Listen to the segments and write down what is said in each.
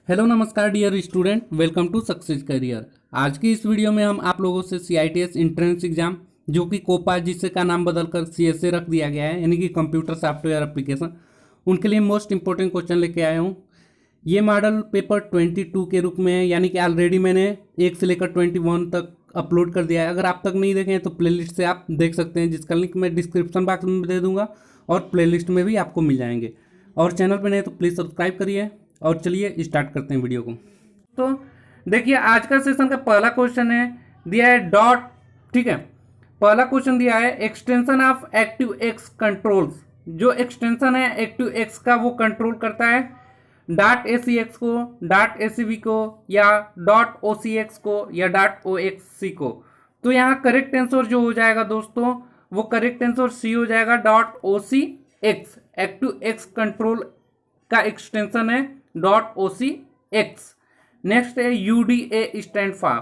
Hello नमस्कार dear student, welcome to success career. आज की इस वीडियो में हम आप लोगों से CITS एंट्रेंस एग्जाम जो कि कोपा जिससे का नाम बदलकर CSA रख दिया गया है, यानी कि कंप्यूटर सॉफ्टवेयर एप्लीकेशन, उनके लिए मोस्ट इंपॉर्टेंट क्वेश्चन लेके आया हूँ। ये मॉडल पेपर 22 के रूप में है, यानी कि ऑलरेडी मैंने 1 से लेकर 21 तक अपलोड कर दिया है। अगर आप तक नहीं देखे हैं तो प्लेलिस्ट से आप देख सकते हैं, जिसका लिंक मैं डिस्क्रिप्शन बॉक्स में दे दूंगा और प्लेलिस्ट में भी आपको मिल जाएंगे। और चैनल पर नए तो प्लीज़ सब्सक्राइब करिए। और चलिए स्टार्ट करते हैं वीडियो को। तो देखिए, आज का सेशन का पहला क्वेश्चन है, दिया है डॉट, ठीक है। पहला क्वेश्चन दिया है extension of active x controls. जो एक्सटेंशन है एक्टिव एक्स का वो कंट्रोल करता है डॉट ACX को, डॉट ACV को, या डॉट OCX को, या डॉट OXC को। तो यहाँ करेक्ट आंसर जो हो जाएगा दोस्तों, वो करेक्ट आंसर सी हो जाएगा, dot OCX। Active x control का एक्सटेंशन है डॉट OCX। नेक्स्ट है UDA स्टैंड फॉर,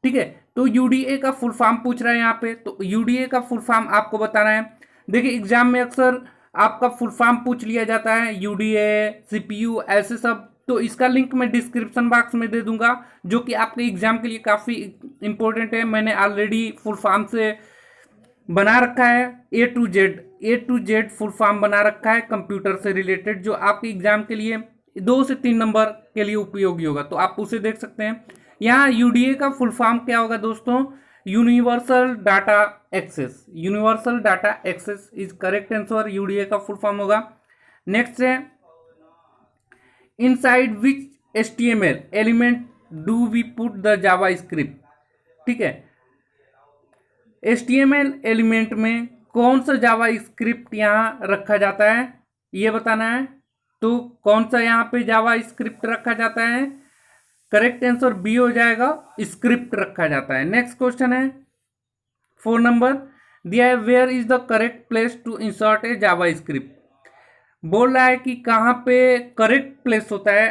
ठीक है। तो UDA का फुल फॉर्म पूछ रहा है यहाँ पे, तो UDA का फुल फॉर्म आपको बताना है। देखिए, एग्जाम में अक्सर आपका फुल फॉर्म पूछ लिया जाता है, UDA, CPU, ऐसे सब। तो इसका लिंक मैं डिस्क्रिप्शन बॉक्स में दे दूंगा, जो कि आपके एग्जाम के लिए काफ़ी इंपॉर्टेंट है। मैंने ऑलरेडी फुल फॉर्म से बना रखा है, ए टू जेड फुल फॉर्म बना रखा है कंप्यूटर से रिलेटेड, जो आपके एग्जाम के लिए 2 से 3 नंबर के लिए उपयोगी होगा, तो आप उसे देख सकते हैं। यहाँ UDA का फुल फॉर्म क्या होगा दोस्तों, universal data access. Universal data access is correct answer, UDA का फुल फॉर्म होगा। नेक्स्ट है inside which HTML element do we put the JavaScript, ठीक है। HTML एलिमेंट में कौन सा जावा स्क्रिप्ट यहाँ रखा जाता है, ये बताना है। तो कौन सा यहाँ पे जावा स्क्रिप्ट रखा जाता है, करेक्ट आंसर बी हो जाएगा, स्क्रिप्ट रखा जाता है। नेक्स्ट क्वेश्चन है 4 नंबर, दिया है where is the correct place to insert a JavaScript. बोल रहा है कि कहाँ पे करेक्ट प्लेस होता है,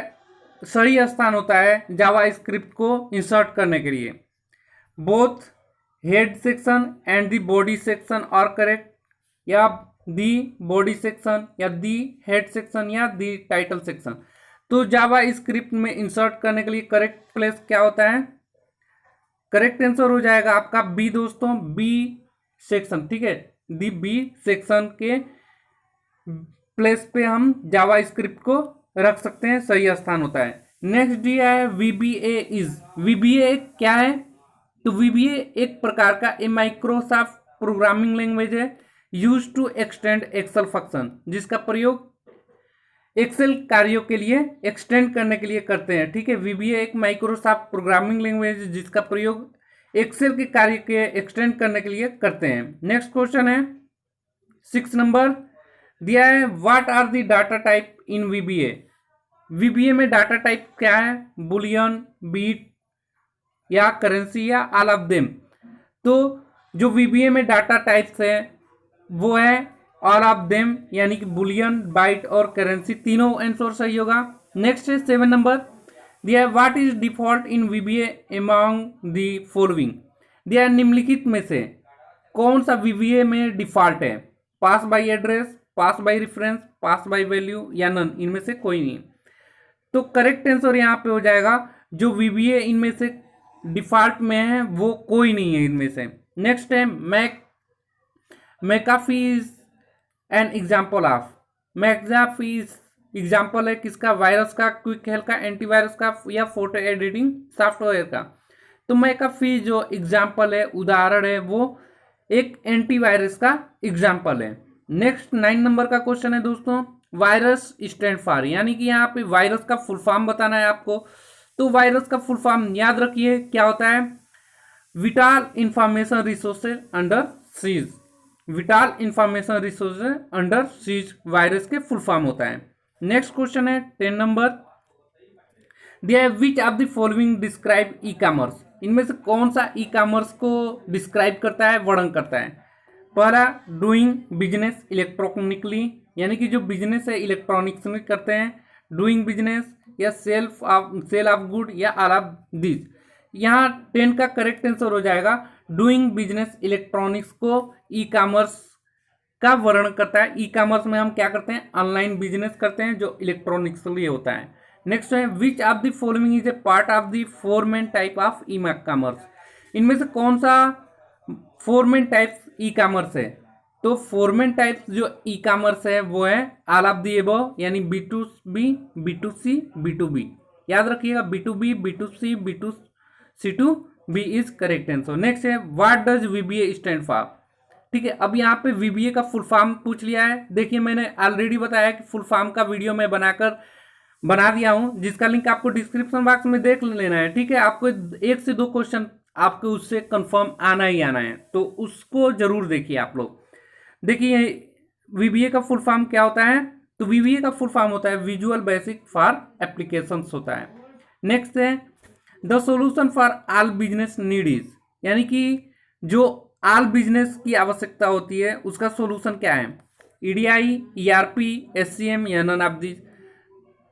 सही स्थान होता है जावा स्क्रिप्ट को इंसर्ट करने के लिए। Both head section and the body section are correct, या दी बॉडी सेक्शन, या दी हेड सेक्शन, या दी टाइटल सेक्शन। तो जावा स्क्रिप्ट में इंसर्ट करने के लिए करेक्ट प्लेस क्या होता है, करेक्ट आंसर हो जाएगा आपका बी दोस्तों, बी सेक्शन, ठीक है। दी बी सेक्शन के प्लेस पे हम जावा स्क्रिप्ट को रख सकते हैं, सही स्थान होता है। नेक्स्ट दिया है VBA इज। VBA क्या है, तो VBA एक प्रकार का माइक्रोसॉफ्ट प्रोग्रामिंग लैंग्वेज है, use to extend Excel function, जिसका प्रयोग एक्सेल कार्यों के लिए एक्सटेंड करने के लिए करते हैं, ठीक है। VBA एक माइक्रोसॉफ्ट प्रोग्रामिंग लैंग्वेज जिसका प्रयोग एक्सेल के कार्य के एक्सटेंड करने के लिए करते हैं। नेक्स्ट क्वेश्चन है 6 नंबर, दिया है what are the data type in VBA। VBA में डाटा टाइप क्या है, बुलियन, बीट, या करेंसी, या ऑल ऑफ देम। तो जो VBA में डाटा टाइप्स है वो है ऑल ऑफ देम, यानी कि बुलियन, बाइट और करेंसी, तीनों आंसर सही होगा। नेक्स्ट है 7 नंबर, दिया है what is default in VBA among the following. दिया है निम्नलिखित में से कौन सा VBA में डिफॉल्ट है, pass by address, pass by reference, pass by value, या नन, इनमें से कोई नहीं। तो करेक्ट आंसर यहाँ पे हो जाएगा, जो VBA इनमें से डिफॉल्ट में है वो कोई नहीं है इनमें से। नेक्स्ट है McAfee is an example of. McAfee example है किसका, वायरस का, क्विक हेल्प का, एंटीवायरस का, या फोटो एडिटिंग सॉफ्टवेयर का। तो मैकाफी जो एग्जाम्पल है, उदाहरण है, वो एक एंटीवायरस का एग्जाम्पल है। नेक्स्ट 9 नंबर का क्वेश्चन है दोस्तों, वायरस स्टैंड फॉर, यानी कि यहाँ पे वायरस का फुल फॉर्म बताना है आपको। तो वायरस का फुल फॉर्म याद रखिए क्या होता है, vital information resources under seize. Vital information resources under seize virus के फुल फॉर्म होता है। नेक्स्ट क्वेश्चन है 10 नंबर, दिया है which of the following describe e commerce. इनमें से कौन सा ई कॉमर्स को डिस्क्राइब करता है, वर्णन करता है। पहला, डूइंग बिजनेस इलेक्ट्रॉनिकली, यानी कि जो बिजनेस है इलेक्ट्रॉनिक्स में करते हैं, डूइंग बिजनेस, या सेल ऑफ गुड, या ऑल ऑफ दिस। यहाँ 10 का करेक्ट आंसर हो जाएगा, डूइंग बिजनेस इलेक्ट्रॉनिक्स को ई कॉमर्स का वर्णन करता है। ई कॉमर्स में हम क्या करते हैं, ऑनलाइन बिजनेस करते हैं जो इलेक्ट्रॉनिक्स के लिए होता है। नेक्स्ट है which of the following is a part of the four main type of e commerce, इनमें से कौन सा four main types e commerce है। तो फोर मेन टाइप्स जो ई कॉमर्स है वो है ऑल ऑफ दी अबव, यानी B2B, B2C, B2B। याद रखिएगा B2B, B2C, B2C2B is correct answer. Next है what does VBA stand for. ठीक है, अब यहाँ पे VBA का फुल फॉर्म पूछ लिया है। देखिए मैंने ऑलरेडी बताया कि फुल फॉर्म का वीडियो मैं बना दिया हूँ, जिसका लिंक आपको डिस्क्रिप्शन बॉक्स में देख लेना है। ठीक है, आपको 1 से 2 क्वेश्चन आपको उससे कंफर्म आना ही आना है, तो उसको जरूर देखिए आप लोग। देखिए VBA का फुल फॉर्म क्या होता है, तो VBA का फुल फॉर्म होता है विजुअल बेसिक फॉर एप्लीकेशंस होता है। नेक्स्ट है the solution for all business need is, यानी कि जो ऑल बिजनेस की आवश्यकता होती है उसका सॉल्यूशन क्या है, EDI, ERP, SCM या नन ऑफ दिस।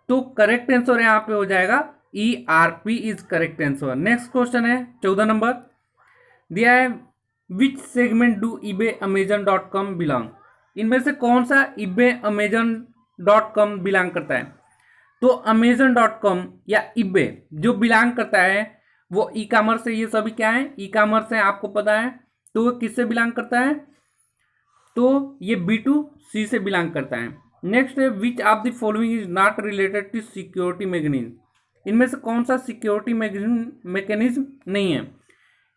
तो करेक्ट आंसर यहाँ पे हो जाएगा ERP is correct answer. Next question है 14 नंबर, दिया है विच segment do eBay Amazon.com belong, इनमें से कौन सा eBay Amazon.com बिलोंग करता है। तो Amazon.com या eBay जो बिलोंग करता है वो ई कॉमर्स है। ये सभी क्या है, ई कॉमर्स है, आपको पता है। तो वो किससे बिलोंग करता है, तो ये B2C से बिलोंग करता है। नेक्स्ट है which of the following is not related to security mechanism, इनमें से कौन सा सिक्योरिटी मैकेनिज्म नहीं है,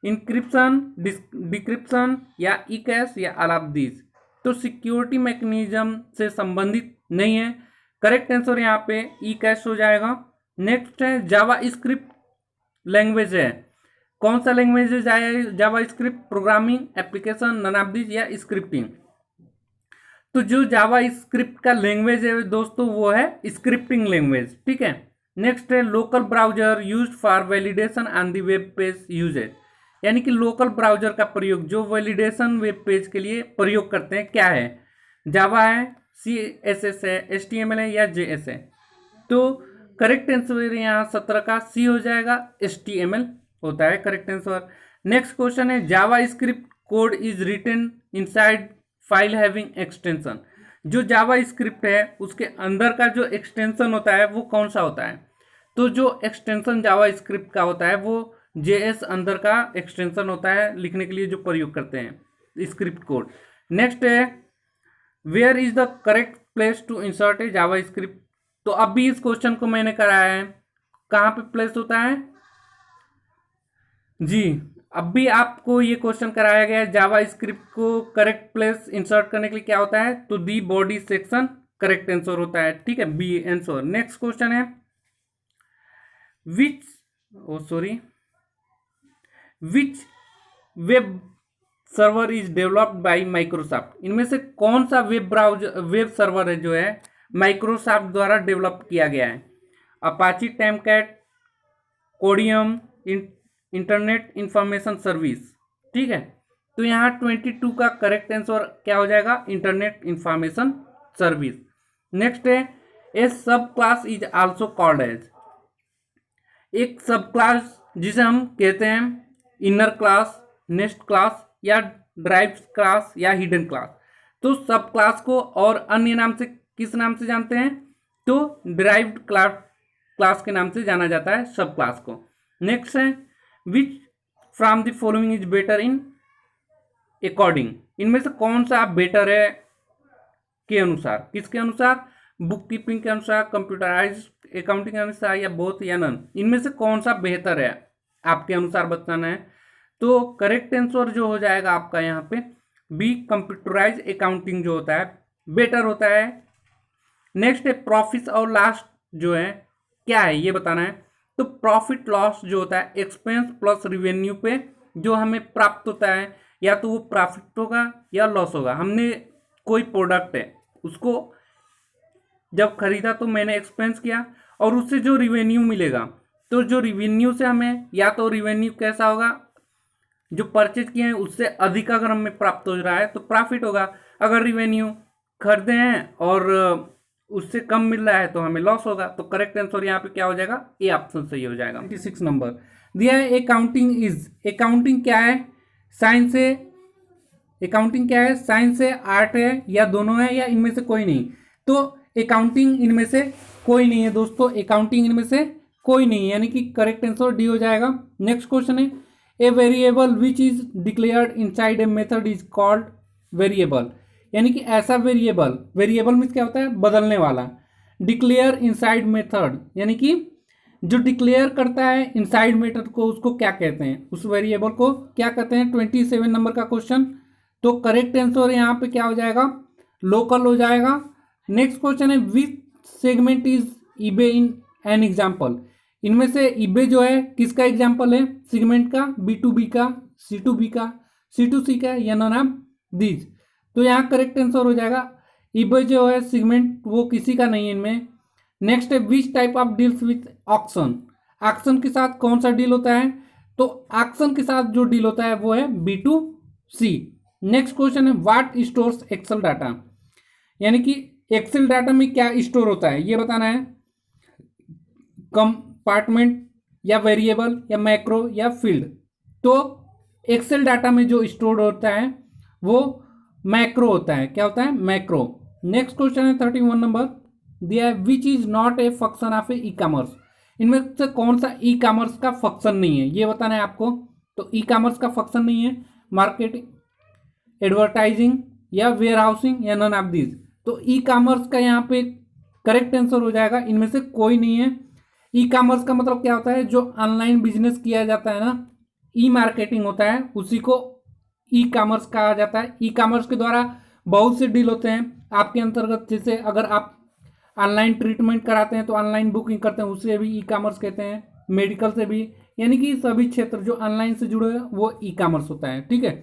इंक्रिप्शन, डिक्रिप्शन या ई कैश या ऑल ऑफ दिस। तो सिक्योरिटी मैकेनिज्म से संबंधित नहीं है, करेक्ट आंसर यहाँ पे ई कैश हो जाएगा। नेक्स्ट है जावा स्क्रिप्ट लैंग्वेज है, कौन सा लैंग्वेज है JavaScript, programming, application, none of this या स्क्रिप्टिंग। तो जो जावा स्क्रिप्ट का लैंग्वेज है दोस्तों वो है स्क्रिप्टिंग लैंग्वेज। ठीक है, नेक्स्ट है local browser used for validation on the web page uses, यानी कि लोकल ब्राउजर का प्रयोग जो वैलिडेशन वेब पेज के लिए प्रयोग करते हैं क्या है, जावा है, CSS है, HTML है या JS है। तो करेक्ट आंसर यहाँ 17 का C हो जाएगा, HTML होता है करेक्ट आंसर। नेक्स्ट क्वेश्चन है JavaScript code is written inside file having extension, जो जावा स्क्रिप्ट है उसके अंदर का जो एक्सटेंशन होता है वो कौन सा होता है। तो जो एक्सटेंशन जावा स्क्रिप्ट का होता है वो JS अंदर का एक्सटेंशन होता है लिखने के लिए जो प्रयोग करते हैं स्क्रिप्ट कोड। नेक्स्ट है where is the correct place to insert a JavaScript, तो अभी इस क्वेश्चन को मैंने कराया है, कहाँ पे प्लेस होता है जी, अभी आपको ये क्वेश्चन कराया गया है जावा स्क्रिप्ट को करेक्ट प्लेस इंसर्ट करने के लिए क्या होता है, तो the body section correct answer होता है। ठीक है, B आंसर। नेक्स्ट क्वेश्चन है which web server is developed by Microsoft, इनमें से कौन सा वेब सर्वर है जो है माइक्रोसॉफ्ट द्वारा डेवलप किया गया है, अपाची टैमकैट, कोडियम, इंटरनेट इंफॉर्मेशन सर्विस। ठीक है, तो यहाँ 22 का करेक्ट आंसर क्या हो जाएगा, इंटरनेट इंफॉर्मेशन सर्विस। नेक्स्ट है a subclass is also called as, एक सब क्लास जिसे हम कहते हैं इनर क्लास, नेक्स्ट क्लास या ड्राइव क्लास या हिडन क्लास। तो सब क्लास को और अन्य नाम से किस नाम से जानते हैं, तो ड्राइव्ड क्लास के नाम से जाना जाता है सब क्लास को। नेक्स्ट है which from the following is better in according, इनमें से कौन सा बेटर है के अनुसार, किसके अनुसार, बुक कीपिंग के अनुसार, कंप्यूटराइज अकाउंटिंग के अनुसार या बोथ या नन, इनमें से कौन सा बेहतर है आपके अनुसार बताना है। तो करेक्ट आंसर जो हो जाएगा आपका यहाँ पे B, कंप्यूटराइज अकाउंटिंग जो होता है बेटर होता है। नेक्स्ट है प्रॉफिट और लॉस जो है क्या है ये बताना है। तो प्रॉफिट लॉस जो होता है एक्सपेंस प्लस रिवेन्यू पे जो हमें प्राप्त होता है, या तो वो प्रॉफिट होगा या लॉस होगा। हमने कोई प्रोडक्ट है उसको जब खरीदा तो मैंने एक्सपेंस किया और उससे जो रिवेन्यू मिलेगा, तो जो रिवेन्यू से हमें या तो रिवेन्यू कैसा होगा, जो परचेज किए हैं उससे अधिक अगर हमें प्राप्त हो रहा है तो प्रॉफिट होगा। अगर रिवेन्यू खरीदे हैं और उससे कम मिल रहा है तो हमें लॉस होगा। तो करेक्ट आंसर यहाँ पे क्या हो जाएगा, ए ऑप्शन सही हो जाएगा। 26 नंबर दिया है अकाउंटिंग इज, अकाउंटिंग क्या है, साइंस है, अकाउंटिंग क्या है, साइंस है, आर्ट है या दोनों है या इनमें से कोई नहीं। तो अकाउंटिंग इनमें से कोई नहीं है दोस्तों, अकाउंटिंग इनमें से कोई नहीं है, यानी कि करेक्ट आंसर डी हो जाएगा। नेक्स्ट क्वेश्चन है, a variable which is declared inside a method is called variable, यानी कि ऐसा वेरिएबल, वेरिएबल मीन्स क्या होता है, बदलने वाला। डिक्लेयर इनसाइड मेथड, यानी कि जो डिक्लेयर करता है इनसाइड मेथड को, उसको क्या कहते हैं, उस वेरिएबल को क्या कहते हैं। 27 नंबर का क्वेश्चन। तो करेक्ट आंसर यहाँ पे क्या हो जाएगा, लोकल हो जाएगा। नेक्स्ट क्वेश्चन है, विच segment is eBay in an example, इनमें से ईबे जो है किसका एग्जाम्पल है, सेगमेंट का, B2B का, C2B का, C2C का, या नॉन ऑफ दीज। तो यहाँ करेक्ट आंसर हो जाएगा ईबे जो है सेगमेंट वो किसी का नहीं है इनमें। नेक्स्ट है, which type of deals with auction, auction के साथ कौन सा डील होता है, तो ऑक्शन के साथ जो डील होता है वो है B2C। नेक्स्ट क्वेश्चन है, व्हाट स्टोर्स एक्सेल डाटा, यानी कि एक्सेल डाटा में क्या स्टोर होता है ये बताना है। कंपार्टमेंट या वेरिएबल या मैक्रो या फील्ड। तो एक्सेल डाटा में जो स्टोर होता है वो मैक्रो होता है, क्या होता है, मैक्रो। नेक्स्ट क्वेश्चन है 31 नंबर दिया है, which is not a function of A e commerce, इनमें से कौन सा ई कॉमर्स का फंक्शन नहीं है ये बताना है आपको। तो ई कॉमर्स का फंक्शन नहीं है मार्केटिंग, एडवर्टाइजिंग या वेयर हाउसिंग या नन ऑफ दिस। तो ई कॉमर्स का यहाँ पे करेक्ट आंसर हो जाएगा, इनमें से कोई नहीं है। ई कॉमर्स का मतलब क्या होता है, जो ऑनलाइन बिजनेस किया जाता है ना, ई मार्केटिंग होता है, उसी को ई कॉमर्स कहा जाता है। ई कॉमर्स के द्वारा बहुत से डील होते हैं आपके अंतर्गत, जैसे अगर आप ऑनलाइन ट्रीटमेंट कराते हैं तो ऑनलाइन बुकिंग करते हैं, उसे भी ई कॉमर्स कहते हैं, मेडिकल से भी, यानी कि सभी क्षेत्र जो ऑनलाइन से जुड़े हैं वो ई कॉमर्स होता है, ठीक है।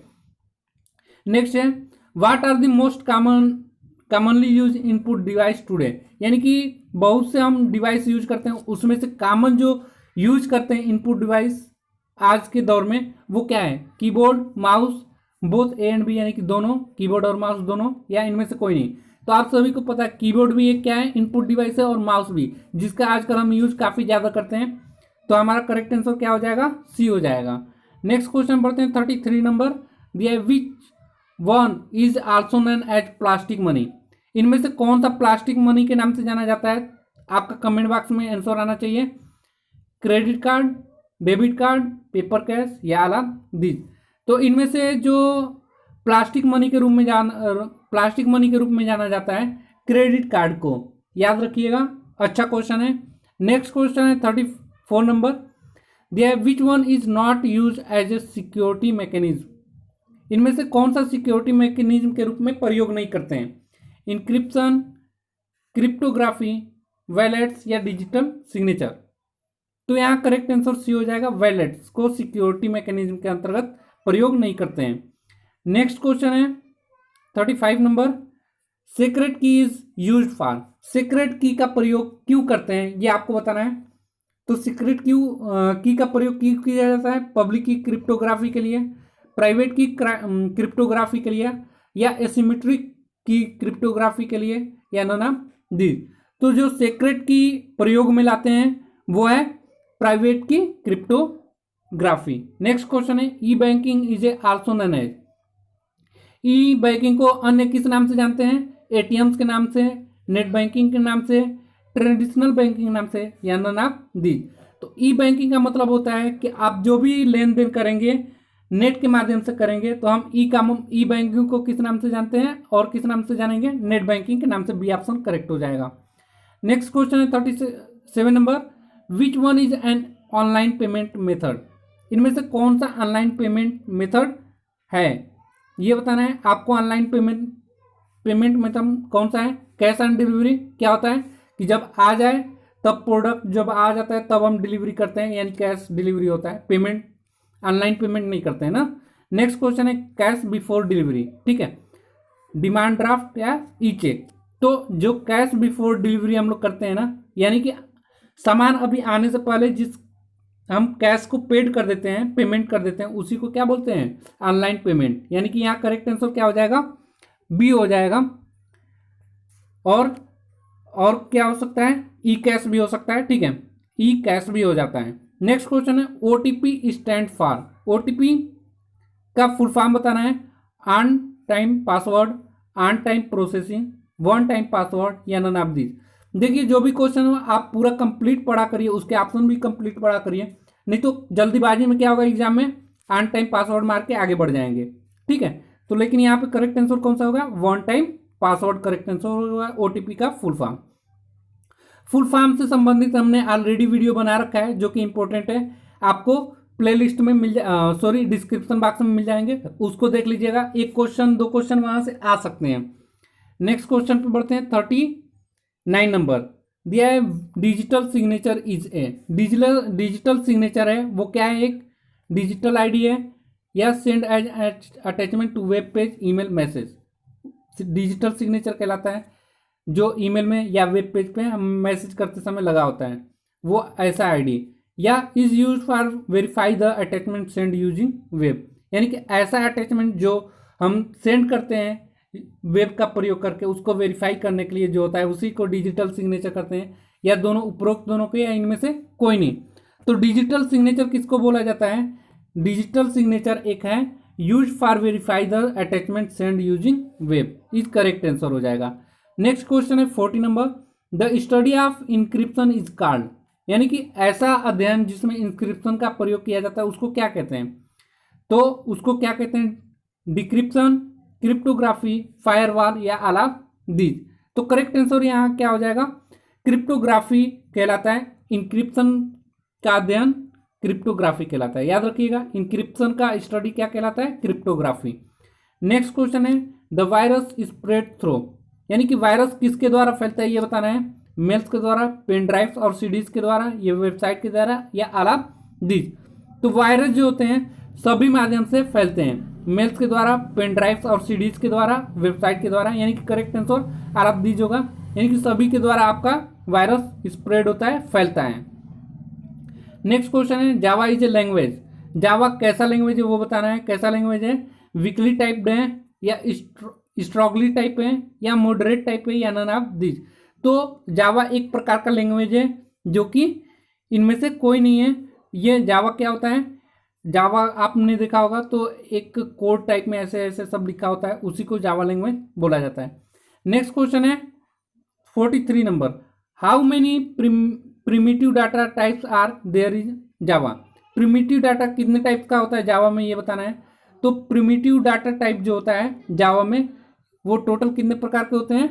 नेक्स्ट है, what are the most commonly use input device today, यानी कि बहुत से हम डिवाइस यूज करते हैं, उसमें से कॉमन जो यूज करते हैं इनपुट डिवाइस आज के दौर में वो क्या है, keyboard, mouse, both a and b, यानी कि दोनों, कीबोर्ड और माउस दोनों, या इनमें से कोई नहीं। तो आप सभी को पता है कीबोर्ड भी एक क्या है, इनपुट डिवाइस है, और माउस भी, जिसका आजकल हम यूज काफ़ी ज़्यादा करते हैं। तो हमारा करेक्ट आंसर क्या हो जाएगा, सी हो जाएगा। नेक्स्ट क्वेश्चन बढ़ते हैं 33 नंबर दिया है, which one is also known as plastic money, इनमें से कौन सा प्लास्टिक मनी के नाम से जाना जाता है, आपका कमेंट बॉक्स में आंसर आना चाहिए। Credit card, debit card, paper cash या आला दीज। तो इनमें से जो प्लास्टिक मनी के रूप में जाना जाता है क्रेडिट कार्ड को, याद रखिएगा, अच्छा क्वेश्चन है। नेक्स्ट क्वेश्चन है 34 नंबर दिया है, which one is not use as a security mechanism, इनमें से कौन सा सिक्योरिटी मैकेनिज्म के रूप में प्रयोग नहीं करते हैं, इंक्रिप्शन, क्रिप्टोग्राफी, वैलेट्स या डिजिटल सिग्नेचर। तो यहाँ करेक्ट आंसर सी हो जाएगा, वैलेट्स को सिक्योरिटी मैकेनिज्म के अंतर्गत प्रयोग नहीं करते हैं। नेक्स्ट क्वेश्चन है 35 नंबर, सीक्रेट की इज यूज्ड फॉर, सीक्रेट की का प्रयोग क्यों करते हैं ये आपको बताना है। तो सीक्रेट की का प्रयोग क्यों किया जाता है, पब्लिक की क्रिप्टोग्राफी के लिए, प्राइवेट की क्रिप्टोग्राफी के लिए, या एसिमेट्रिक की क्रिप्टोग्राफी के लिए, या ना दी। तो जो सीक्रेट की प्रयोग में लाते हैं वो है प्राइवेट की क्रिप्टोग्राफी। नेक्स्ट क्वेश्चन है, e banking is a also known as, e banking को अन्य किस नाम से जानते हैं, एटीएम्स के नाम से, नेट बैंकिंग के नाम से, ट्रेडिशनल बैंकिंग नाम से, या नन ऑफ दीज। तो ई बैंकिंग का मतलब होता है कि आप जो भी लेन देन करेंगे नेट के माध्यम से करेंगे, तो हम ई बैंकिंग को किस नाम से जानते हैं और किस नाम से जानेंगे, नेट बैंकिंग के नाम से। बी ऑप्शन करेक्ट हो जाएगा। नेक्स्ट क्वेश्चन है 37 number, which one is an online payment method, इनमें से कौन सा ऑनलाइन पेमेंट मेथड है ये बताना है आपको। ऑनलाइन पेमेंट मेथड कौन सा है, कैश ऑन डिलीवरी, क्या होता है कि जब आ जाए तब प्रोडक्ट जब आ जाता है तब हम डिलीवरी करते हैं, यानी कैश डिलीवरी होता है, पेमेंट ऑनलाइन पेमेंट नहीं करते हैं ना। नेक्स्ट क्वेश्चन है कैश बिफोर डिलीवरी, ठीक है, डिमांड ड्राफ्ट या ई चेक। तो जो कैश बिफोर डिलीवरी हम लोग करते हैं ना, यानी कि सामान अभी आने से पहले जिस हम कैश को पेड कर देते हैं, पेमेंट कर देते हैं, उसी को क्या बोलते हैं, ऑनलाइन पेमेंट। यानी कि यहाँ करेक्ट आंसर क्या हो जाएगा, बी हो जाएगा। और क्या हो सकता है, ई कैश भी हो सकता है, ठीक है, ई कैश भी हो जाता है। नेक्स्ट क्वेश्चन है, ओटीपी स्टैंड फॉर, ओटीपी का फुल फॉर्म बताना है, on time password, on time processing, one time password या नन ऑफ दिस। देखिए जो भी क्वेश्चन हो आप पूरा कंप्लीट पढ़ा करिए, उसके ऑप्शन भी कंप्लीट पढ़ा करिए, नहीं तो जल्दीबाजी में क्या होगा एग्जाम में ऑन टाइम पासवर्ड मार के आगे बढ़ जाएंगे। ठीक है, तो लेकिन यहाँ पे करेक्ट आंसर कौन सा होगा, one time password correct answer होगा। ओटीपी का फुल फॉर्म, फुल फॉर्म से संबंधित हमने ऑलरेडी वीडियो बना रखा है जो कि इंपॉर्टेंट है, आपको प्लेलिस्ट में मिल सॉरी डिस्क्रिप्शन बॉक्स में मिल जाएंगे, उसको देख लीजिएगा। एक क्वेश्चन दो क्वेश्चन वहां से आ सकते हैं। नेक्स्ट क्वेश्चन पे बढ़ते हैं। 39 नंबर दिया है, digital signature is a, digital signature है वो क्या है, एक डिजिटल आईडी है या send as attachment to web page email message. Digital signature कहलाता है जो ईमेल में या वेब पेज पे हम मैसेज करते समय लगा होता है, वो ऐसा आईडी। या is use for verify the attachment send using web, यानी कि ऐसा अटैचमेंट जो हम सेंड करते हैं वेब का प्रयोग करके उसको वेरीफाई करने के लिए जो होता है उसी को डिजिटल सिग्नेचर करते हैं, या दोनों उपरोक्त दोनों के या इनमें से कोई नहीं। तो डिजिटल सिग्नेचर किसको बोला जाता है, डिजिटल सिग्नेचर एक है use for verify the attachment send using web, is correct answer हो जाएगा। नेक्स्ट क्वेश्चन है 40 number, the study of encryption is called, यानी कि ऐसा अध्ययन जिसमें इंक्रिप्शन का प्रयोग किया जाता है उसको क्या कहते हैं, तो उसको क्या कहते हैं, डिक्रिप्शन, क्रिप्टोग्राफी, फायरवॉल या ऑल ऑफ दीज। तो करेक्ट आंसर यहाँ क्या हो जाएगा, क्रिप्टोग्राफी कहलाता है, इंक्रिप्शन का अध्ययन क्रिप्टोग्राफी कहलाता है, याद रखिएगा। इंक्रिप्शन का स्टडी क्या कहलाता है, क्रिप्टोग्राफी। नेक्स्ट क्वेश्चन है, द वायरस स्प्रेड थ्रू, यानी कि वायरस किसके द्वारा फैलता है ये बताना है, मेल्स के द्वारा, पेन ड्राइव्स और सीडीज के द्वारा, ये वेबसाइट के द्वारा या ऑल ऑफ दीज। तो वायरस जो होते हैं सभी माध्यम से फैलते हैं, मेल्स के द्वारा, पेन ड्राइव्स और सीडीज के द्वारा, वेबसाइट के द्वारा, यानी कि correct answer all of these होगा, यानी कि सभी के द्वारा आपका वायरस स्प्रेड होता है, फैलता है। नेक्स्ट क्वेश्चन है, जावा इज ए लैंग्वेज, जावा कैसा लैंग्वेज है वो बताना है, कैसा लैंग्वेज है, वीकली टाइप्ड है या स्ट्रॉगली टाइप है या मॉडरेट टाइप है या नन ऑफ दिस। तो जावा एक प्रकार का लैंग्वेज है जो कि इनमें से कोई नहीं है। ये जावा क्या होता है, जावा आपने देखा होगा तो एक कोड टाइप में ऐसे ऐसे सब लिखा होता है, उसी को जावा लैंग्वेज बोला जाता है। नेक्स्ट क्वेश्चन है 43 number, how many primitive data types are there is Java, primitive data कितने टाइप का होता है जावा में ये बताना है। तो प्रिमिटिव डाटा टाइप जो होता है जावा में वो टोटल कितने प्रकार के होते हैं,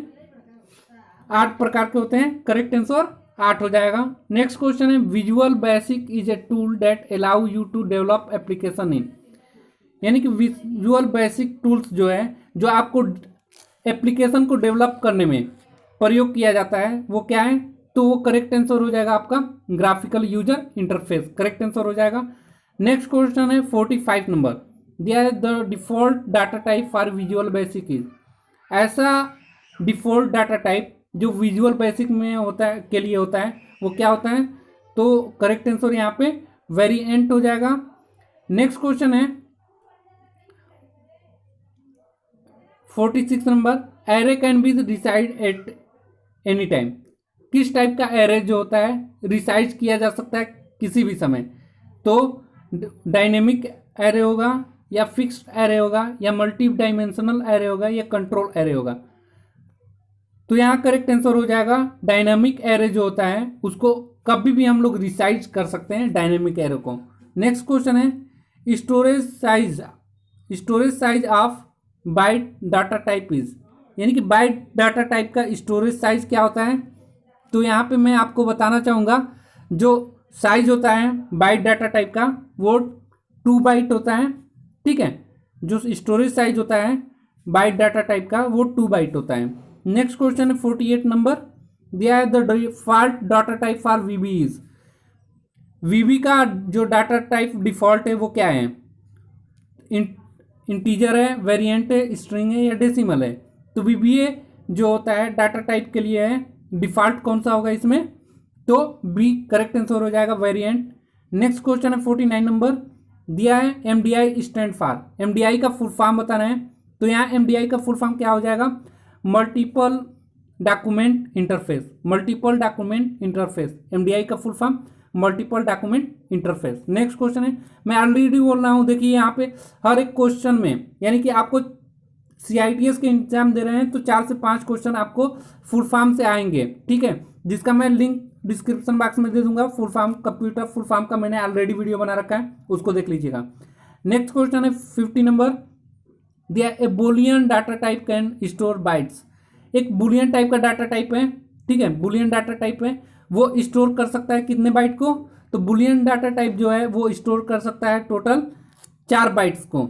8 प्रकार के होते हैं, करेक्ट आंसर 8 हो जाएगा। नेक्स्ट क्वेश्चन है, visual basic is a tool that allow you to develop application in, यानी कि विजुअल बेसिक टूल्स जो है जो आपको एप्लीकेशन को डेवलप करने में प्रयोग किया जाता है वो क्या है, तो वो करेक्ट आंसर हो जाएगा आपका graphical user interface, correct answer हो जाएगा। नेक्स्ट क्वेश्चन है 45 नंबर, दिया है the default data type for visual basic is, ऐसा डिफॉल्ट डाटा टाइप जो विजुअल बेसिक में होता है के लिए होता है वो क्या होता है, तो करेक्ट आंसर यहाँ पे वेरिएंट हो जाएगा। नेक्स्ट क्वेश्चन है 46 number, array can be resized at any time, किस टाइप का एरे जो होता है रिसाइज किया जा सकता है किसी भी समय, तो डायनेमिक एरे होगा या फिक्स्ड एरे होगा या मल्टी डायमेंशनल एरे होगा या कंट्रोल एरे होगा। तो यहाँ करेक्ट आंसर हो जाएगा डायनामिक एरे जो होता है उसको कभी भी हम लोग रिसाइज कर सकते हैं डायनेमिक एरे को। नेक्स्ट क्वेश्चन है, storage size of byte data type is, यानी कि बाइट डाटा टाइप का स्टोरेज साइज क्या होता है, तो यहाँ पे मैं आपको बताना चाहूँगा जो साइज होता है बाइट डाटा टाइप का वो 2 बाइट होता है, ठीक है, जो स्टोरेज साइज होता है बाइट डाटा टाइप का वो 2 बाइट होता है। नेक्स्ट क्वेश्चन है 48 नंबर, दिया है the default data type for VB is, VB का जो डाटा टाइप डिफॉल्ट है वो क्या है, इंटीजर है, वेरिएंट है, स्ट्रिंग है या डेसिमल है। तो वीबीए जो होता है डाटा टाइप के लिए है, डिफॉल्ट कौन सा होगा इसमें, तो बी करेक्ट आंसर हो जाएगा वेरिएंट। नेक्स्ट क्वेश्चन है 49 नंबर, दिया है एमडीआई स्टैंड फॉर, एमडीआई का फुल फॉर्म बताना है, तो यहाँ एमडीआई का फुल फॉर्म क्या हो जाएगा, multiple document interface, multiple document interface, MDI का full form multiple document interface. Next question है, मैं ऑलरेडी बोल रहा हूँ, देखिए यहाँ पे हर एक क्वेश्चन में यानी कि आपको CITS के एग्जाम दे रहे हैं तो 4 से 5 क्वेश्चन आपको फुल फॉर्म से आएंगे, ठीक है, जिसका मैं लिंक डिस्क्रिप्शन बॉक्स में दे दूंगा। Full form computer full form का मैंने ऑलरेडी वीडियो बना रखा है, उसको देख लीजिएगा। नेक्स्ट क्वेश्चन है 50 नंबर, दिया a boolean data type can store bytes. एक बुलियन टाइप का डाटा टाइप है, ठीक है, बुलियन डाटा टाइप है, वो स्टोर कर सकता है कितने बाइट को? तो बुलियन डाटा टाइप जो है वो स्टोर कर सकता है टोटल 4 बाइट्स को,